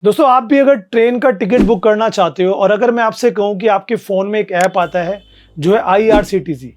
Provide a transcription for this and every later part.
दोस्तों आप भी अगर ट्रेन का टिकट बुक करना चाहते हो और अगर मैं आपसे कहूं कि आपके फ़ोन में एक ऐप आता है जो है IRCTC,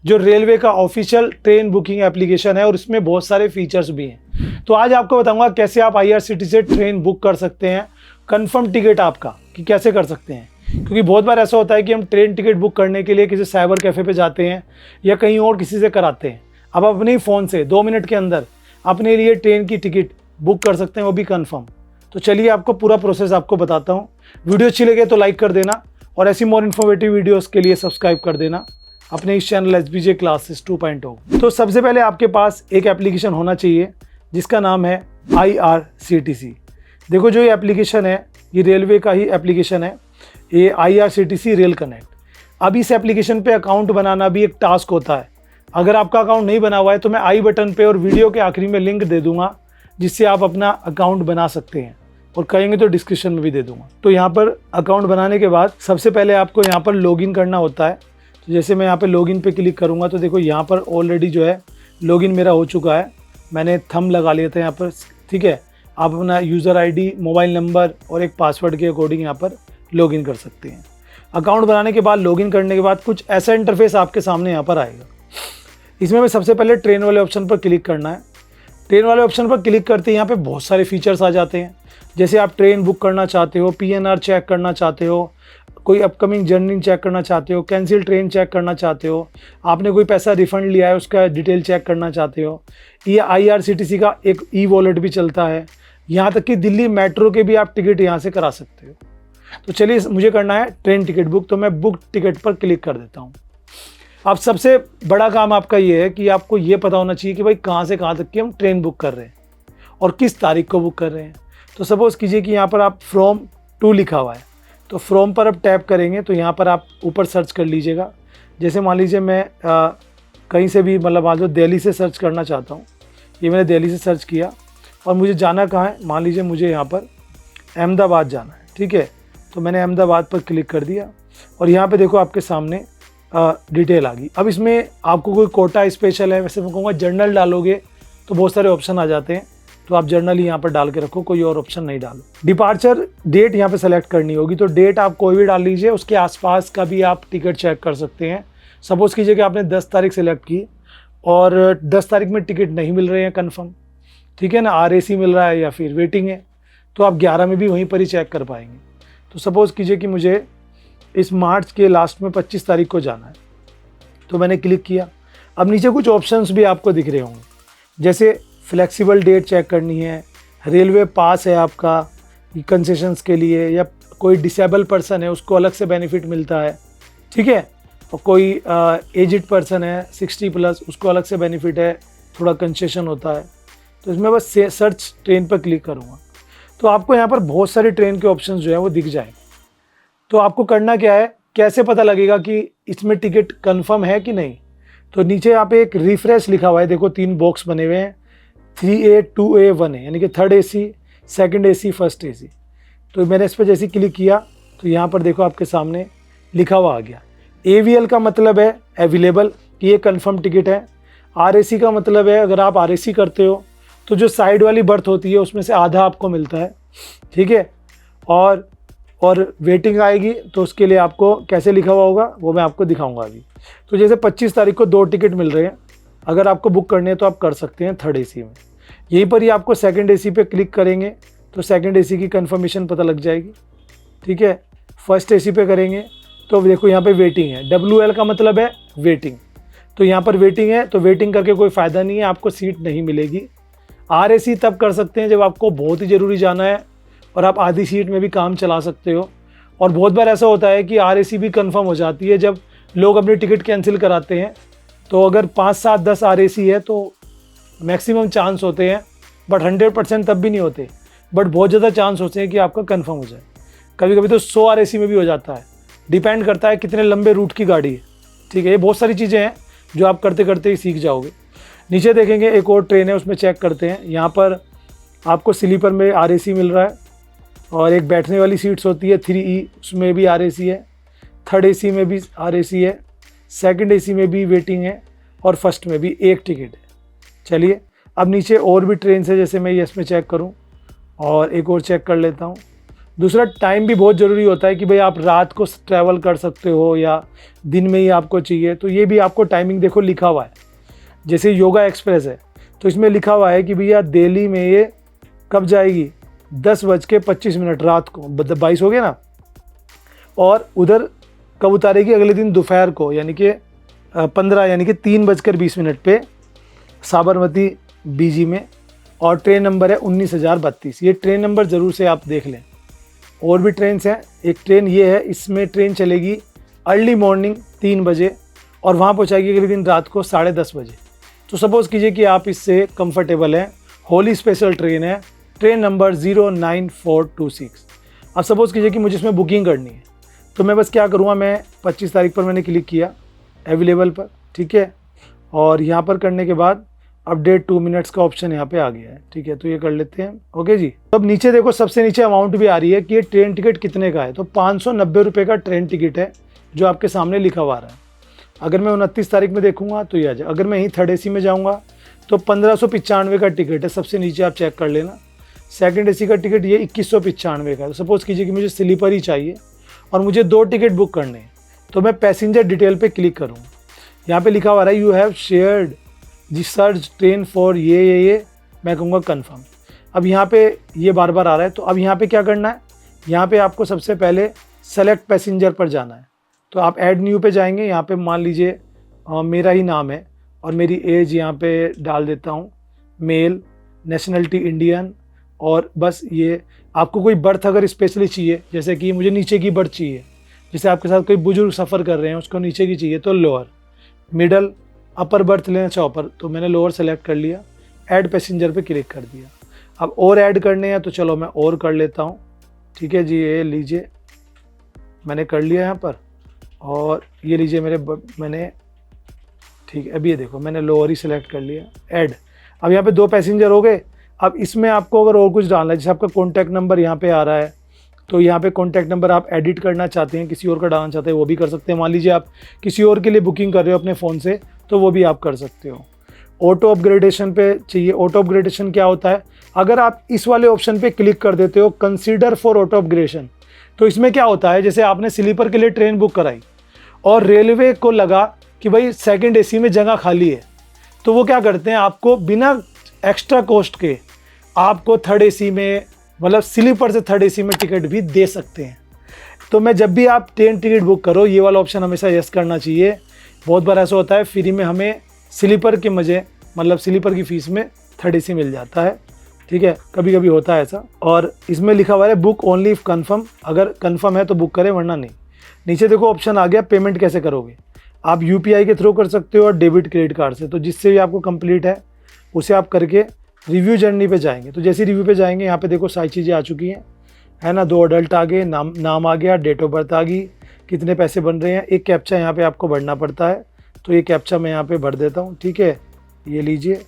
जो रेलवे का ऑफिशियल ट्रेन बुकिंग एप्लीकेशन है और इसमें बहुत सारे फीचर्स भी हैं। तो आज आपको बताऊंगा कैसे आप IRCTC से ट्रेन बुक कर सकते हैं, कंफर्म टिकट आपका कि कैसे कर सकते हैं। क्योंकि बहुत बार ऐसा होता है कि हम ट्रेन टिकट बुक करने के लिए किसी साइबर कैफ़े पे जाते हैं या कहीं और किसी से कराते हैं। अब अपने ही फ़ोन से 2 मिनट के अंदर अपने लिए ट्रेन की टिकट बुक कर सकते हैं, वो भी कन्फर्म। तो चलिए आपको पूरा प्रोसेस आपको बताता हूँ। वीडियो अच्छी लगे तो लाइक कर देना और ऐसी मोर इन्फॉर्मेटिव वीडियोस के लिए सब्सक्राइब कर देना अपने इस चैनल SBJ क्लासेस 2.0। तो सबसे पहले आपके पास एक एप्लीकेशन होना चाहिए जिसका नाम है IRCTC। देखो जो ये एप्लीकेशन है ये रेलवे का ही एप्लीकेशन है, ये IRCTC रेल कनेक्ट। अब इस एप्लीकेशन पे अकाउंट बनाना भी एक टास्क होता है। अगर आपका अकाउंट नहीं बना हुआ है तो मैं आई बटन पे और वीडियो के आखिरी में लिंक दे दूंगा जिससे आप अपना अकाउंट बना सकते हैं, और कहेंगे तो डिस्क्रिप्शन में भी दे दूंगा। तो यहाँ पर अकाउंट बनाने के बाद सबसे पहले आपको यहाँ पर लॉगिन करना होता है। तो जैसे मैं यहाँ पे लॉगिन पे क्लिक करूँगा तो देखो यहाँ पर ऑलरेडी जो है लॉगिन मेरा हो चुका है। मैंने थंब लगा लिया था यहाँ पर, ठीक है। आप अपना यूज़र ID, मोबाइल नंबर और एक पासवर्ड के अकॉर्डिंग यहाँ पर लॉगिन कर सकते हैं। अकाउंट बनाने के बाद, लॉगिन करने के बाद कुछ ऐसा इंटरफेस आपके सामने यहाँ पर आएगा। इसमें मैं सबसे पहले ट्रेन वाले ऑप्शन पर क्लिक करना है। ट्रेन वाले ऑप्शन पर क्लिक करते ही यहाँ पे बहुत सारे फीचर्स आ जाते हैं। जैसे आप ट्रेन बुक करना चाहते हो, PNR चेक करना चाहते हो, कोई अपकमिंग जर्नी चेक करना चाहते हो, कैंसिल ट्रेन चेक करना चाहते हो, आपने कोई पैसा रिफंड लिया है उसका डिटेल चेक करना चाहते हो। ये IRCTC का एक E-वॉलेट भी चलता है। यहाँ तक कि दिल्ली मेट्रो के भी आप टिकट यहाँ से करा सकते हो। तो चलिए मुझे करना है ट्रेन टिकट बुक, तो मैं बुक टिकट पर क्लिक कर देता हूँ। अब सबसे बड़ा काम आपका ये है कि आपको ये पता होना चाहिए कि भाई कहाँ से कहाँ तक की हम ट्रेन बुक कर रहे हैं और किस तारीख को बुक कर रहे हैं। तो सपोज़ कीजिए कि यहाँ पर आप फ्रॉम टू लिखा हुआ है, तो फ्रॉम पर आप टैप करेंगे तो यहाँ पर आप ऊपर सर्च कर लीजिएगा। जैसे मान लीजिए मैं कहीं से भी, मतलब मान लो दिल्ली से सर्च करना चाहता हूँ। ये मैंने दिल्ली से सर्च किया और मुझे जाना कहाँ है, मान लीजिए मुझे यहाँ पर अहमदाबाद जाना है, ठीक है। तो मैंने अहमदाबाद पर क्लिक कर दिया और यहाँ पर देखो आपके सामने डिटेल आ गई। अब इसमें आपको कोई कोटा स्पेशल है, वैसे मैं कहूँगा जनरल डालोगे तो बहुत सारे ऑप्शन आ जाते हैं, तो आप जर्नल ही यहाँ पर डाल के रखो, कोई और ऑप्शन नहीं डालो। डिपार्चर डेट यहाँ पे सेलेक्ट करनी होगी, तो डेट आप कोई भी डाल लीजिए, उसके आसपास का भी आप टिकट चेक कर सकते हैं। सपोज़ कीजिए कि आपने 10 तारीख सेलेक्ट की और 10 तारीख में टिकट नहीं मिल रहे हैं कन्फर्म, ठीक है ना, RAC मिल रहा है या फिर वेटिंग है, तो आप 11 में भी वहीं पर ही चेक कर पाएंगे। तो सपोज़ कीजिए कि मुझे इस मार्च के लास्ट में 25 तारीख को जाना है, तो मैंने क्लिक किया। अब नीचे कुछ ऑप्शंस भी आपको दिख रहे होंगे, जैसे फ्लेक्सिबल डेट चेक करनी है, रेलवे पास है आपका कंसेशंस के लिए, या कोई डिसेबल पर्सन है उसको अलग से बेनिफिट मिलता है, ठीक है। और कोई एजिड पर्सन है 60+ उसको अलग से बेनिफिट है, थोड़ा कंसेशन होता है। तो इसमें बस सर्च ट्रेन पर क्लिक करूँगा तो आपको यहाँ पर बहुत सारे ट्रेन के ऑप्शन जो है वो दिख जाएंगे। तो आपको करना क्या है, कैसे पता लगेगा कि इसमें टिकट कन्फर्म है कि नहीं। तो नीचे यहाँ पे एक रिफ्रेश लिखा हुआ है, देखो 3 बॉक्स बने हुए हैं, 3A 2A 1A, यानी कि third AC, second AC, first AC। तो मैंने इस पर जैसे क्लिक किया तो यहाँ पर देखो आपके सामने लिखा हुआ आ गया। AVL का मतलब है अवेलेबल, कि ये कन्फर्म टिकट है। RAC का मतलब है अगर आप RAC करते हो तो जो साइड वाली बर्थ होती है उसमें से आधा आपको मिलता है, ठीक है। और वेटिंग आएगी तो उसके लिए आपको कैसे लिखा हुआ होगा वो मैं आपको दिखाऊंगा अभी। तो जैसे 25 तारीख को 2 टिकट मिल रहे हैं, अगर आपको बुक करने हैं तो आप कर सकते हैं थर्ड AC में। यहीं पर ही आपको सेकंड AC पे क्लिक करेंगे तो सेकंड AC की कंफर्मेशन पता लग जाएगी, ठीक है। फर्स्ट AC पे करेंगे तो देखो यहाँ पे वेटिंग है, WL का मतलब है वेटिंग, तो यहाँ पर वेटिंग है, तो वेटिंग करके कोई फ़ायदा नहीं है, आपको सीट नहीं मिलेगी। RAC तब कर सकते हैं जब आपको बहुत ही ज़रूरी जाना है और आप आधी सीट में भी काम चला सकते हो। और बहुत बार ऐसा होता है कि RAC भी कंफर्म हो जाती है जब लोग अपनी टिकट कैंसिल कराते हैं। तो अगर 5, 7, 10 RAC है तो मैक्सिमम चांस होते हैं, बट 100% तब भी नहीं होते, बट बहुत ज़्यादा चांस होते हैं कि आपका कंफर्म हो जाए। कभी कभी तो 100 RAC में भी हो जाता है, डिपेंड करता है कितने लंबे रूट की गाड़ी है, ठीक है। ये बहुत सारी चीज़ें हैं जो आप करते करते ही सीख जाओगे। नीचे देखेंगे एक और ट्रेन है, उसमें चेक करते हैं। यहाँ पर आपको स्लीपर में RAC मिल रहा है और एक बैठने वाली सीट्स होती है 3E, उसमें भी RAC है, थर्ड AC में भी RAC है, सेकंड AC में भी वेटिंग है और फर्स्ट में भी एक टिकट है। चलिए अब नीचे और भी ट्रेन है, जैसे मैं ये इसमें चेक करूं और एक और चेक कर लेता हूं। दूसरा टाइम भी बहुत ज़रूरी होता है कि भाई आप रात को ट्रैवल कर सकते हो या दिन में ही आपको चाहिए, तो ये भी आपको टाइमिंग देखो लिखा हुआ है। जैसे योगा एक्सप्रेस है तो इसमें लिखा हुआ है कि भैया दिल्ली में ये कब जाएगी, 10:25 रात को, 22 हो गया ना, और उधर कब उतारेगी, अगले दिन दोपहर को, यानी कि 15 यानी कि 3:20 पे साबरमती बीजी में, और ट्रेन नंबर है 19,032। ये ट्रेन नंबर ज़रूर से आप देख लें। और भी ट्रेन हैं, एक ट्रेन ये है, इसमें ट्रेन चलेगी अर्ली मॉर्निंग 3 बजे और वहाँ पहुँचाएगी अगले दिन रात को 10:30 बजे। तो सपोज़ कीजिए कि आप इससे कंफर्टेबल हैं, होली स्पेशल ट्रेन है, ट्रेन नंबर 09426। अब सपोज़ कीजिए कि मुझे इसमें बुकिंग करनी है, तो मैं बस क्या करूँगा, मैं 25 तारीख पर मैंने क्लिक किया अवेलेबल पर, ठीक है, और यहाँ पर करने के बाद अपडेट 2 मिनट्स का ऑप्शन यहाँ पे आ गया है, ठीक है, तो ये कर लेते हैं। ओके जी। अब नीचे देखो सबसे नीचे अमाउंट भी आ रही है कि ये ट्रेन टिकट कितने का है, तो 590 रुपये का ट्रेन टिकट है जो आपके सामने लिखा हुआ रहा है। अगर मैं 29 तारीख में देखूंगा तो ये आ जाए। अगर मैं यहीं 3rd AC में जाऊँगा तो 1595 का टिकट है, सबसे नीचे आप चेक कर लेना। 2nd AC का टिकट ये 2195 का है। तो सपोज़ कीजिए कि मुझे स्लीपर ही चाहिए और मुझे 2 टिकट बुक करने हैं, तो मैं पैसेंजर डिटेल पे क्लिक करूँगा। यहाँ पे लिखा हुआ है you have shared G search train for ये, मैं कहूँगा कन्फर्म। अब यहाँ पे ये बार बार आ रहा है, तो अब यहाँ पे क्या करना है, यहाँ पे आपको सबसे पहले सेलेक्ट पैसेंजर पर जाना है। तो आप ऐड न्यू पे जाएंगे, यहाँ पे मान लीजिए मेरा ही नाम है और मेरी एज यहाँ पे डाल देता हूँ, मेल, नेशनलिटी इंडियन, और बस ये आपको कोई बर्थ अगर स्पेशली चाहिए, जैसे कि मुझे नीचे की बर्थ चाहिए, जैसे आपके साथ कोई बुजुर्ग सफ़र कर रहे हैं उसको नीचे की चाहिए तो लोअर, मिडल, अपर बर्थ लेना चाहो अपर, तो मैंने लोअर सेलेक्ट कर लिया, ऐड पैसेंजर पे क्लिक कर दिया। अब और ऐड करने हैं तो चलो मैं और कर लेता हूँ, ठीक है जी, ये लीजिए मैंने कर लिया यहाँ पर, और ये लीजिए मैंने ठीक है, अभी ये देखो मैंने लोअर ही सेलेक्ट कर लिया, ऐड। अब यहाँ पे 2 पैसेंजर हो गए। अब इसमें आपको अगर और कुछ डालना है, जैसे आपका कॉन्टैक्ट नंबर यहाँ पे आ रहा है, तो यहाँ पे कॉन्टैक्ट नंबर आप एडिट करना चाहते हैं, किसी और का डालना चाहते हैं, वो भी कर सकते हैं। मान लीजिए आप किसी और के लिए बुकिंग कर रहे हो अपने फ़ोन से, तो वो भी आप कर सकते हो। ऑटो अपग्रेडेशन पे चाहिए। ऑटो अपग्रेडेशन क्या होता है, अगर आप इस वाले ऑप्शन पे क्लिक कर देते हो कंसीडर फॉर ऑटो अपग्रेडेशन, तो इसमें क्या होता है, जैसे आपने स्लीपर के लिए ट्रेन बुक कराई और रेलवे को लगा कि भाई 2nd AC में जगह खाली है, तो वो क्या करते हैं, आपको बिना एक्स्ट्रा कॉस्ट के आपको 3rd AC में, मतलब स्लीपर से 3rd AC में टिकट भी दे सकते हैं। तो मैं जब भी आप ट्रेन टिकट बुक करो, ये वाला ऑप्शन हमेशा यस करना चाहिए। बहुत बार ऐसा होता है फ्री में हमें स्लीपर के मज़े, मतलब स्लीपर की फ़ीस में 3rd AC मिल जाता है, ठीक है, कभी कभी होता है ऐसा। और इसमें लिखा हुआ है बुक ओनली इफ कन्फर्म, अगर कन्फर्म है तो बुक करें वरना नहीं। नीचे देखो ऑप्शन आ गया पेमेंट कैसे करोगे, आप UPI के थ्रू कर सकते हो और डेबिट क्रेडिट कार्ड से, तो जिससे भी आपको कंप्लीट है उसे आप करके रिव्यू जर्नी पे जाएंगे। तो जैसे रिव्यू पे जाएंगे, यहाँ पे देखो सारी चीज़ें आ चुकी हैं, है ना, 2 अडल्ट आ गए, नाम आ गया, डेट ऑफ बर्थ आ गई, कितने पैसे बन रहे हैं, एक कैप्चा यहाँ पे आपको भरना पड़ता है, तो ये कैप्चा मैं यहाँ पे भर देता हूँ, ठीक है, ये लीजिए।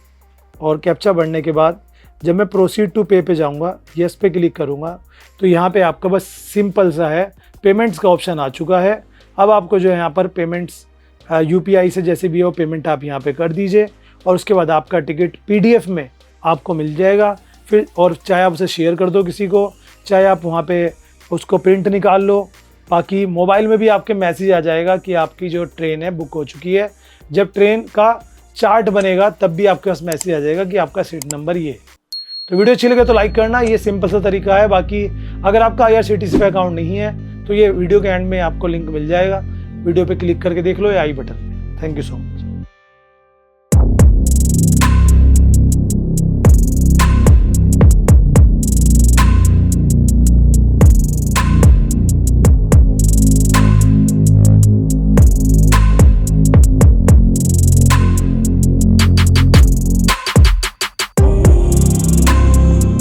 और कैप्चा भरने के बाद जब मैं प्रोसीड टू पे पे जाऊँगा, येस पे क्लिक करूँगा, तो यहाँ पे आपका बस सिंपल सा है पेमेंट्स का ऑप्शन आ चुका है। अब आपको जो है यहाँ पर पेमेंट्स UPI से जैसे भी हो पेमेंट आप यहाँ पे कर दीजिए, और उसके बाद आपका टिकट PDF में आपको मिल जाएगा। फिर और चाहे आप उसे शेयर कर दो किसी को, चाहे आप वहाँ पे उसको प्रिंट निकाल लो, बाकी मोबाइल में भी आपके मैसेज आ जाएगा कि आपकी जो ट्रेन है बुक हो चुकी है। जब ट्रेन का चार्ट बनेगा तब भी आपके पास मैसेज आ जाएगा कि आपका सीट नंबर ये है। तो वीडियो अच्छी लगे तो लाइक करना, ये सिंपल सा तरीका है। बाकी अगर आपका IRCTC पे अकाउंट नहीं है तो ये वीडियो के एंड में आपको लिंक मिल जाएगा, वीडियो पे क्लिक करके देख लो या I button. Thank you so much.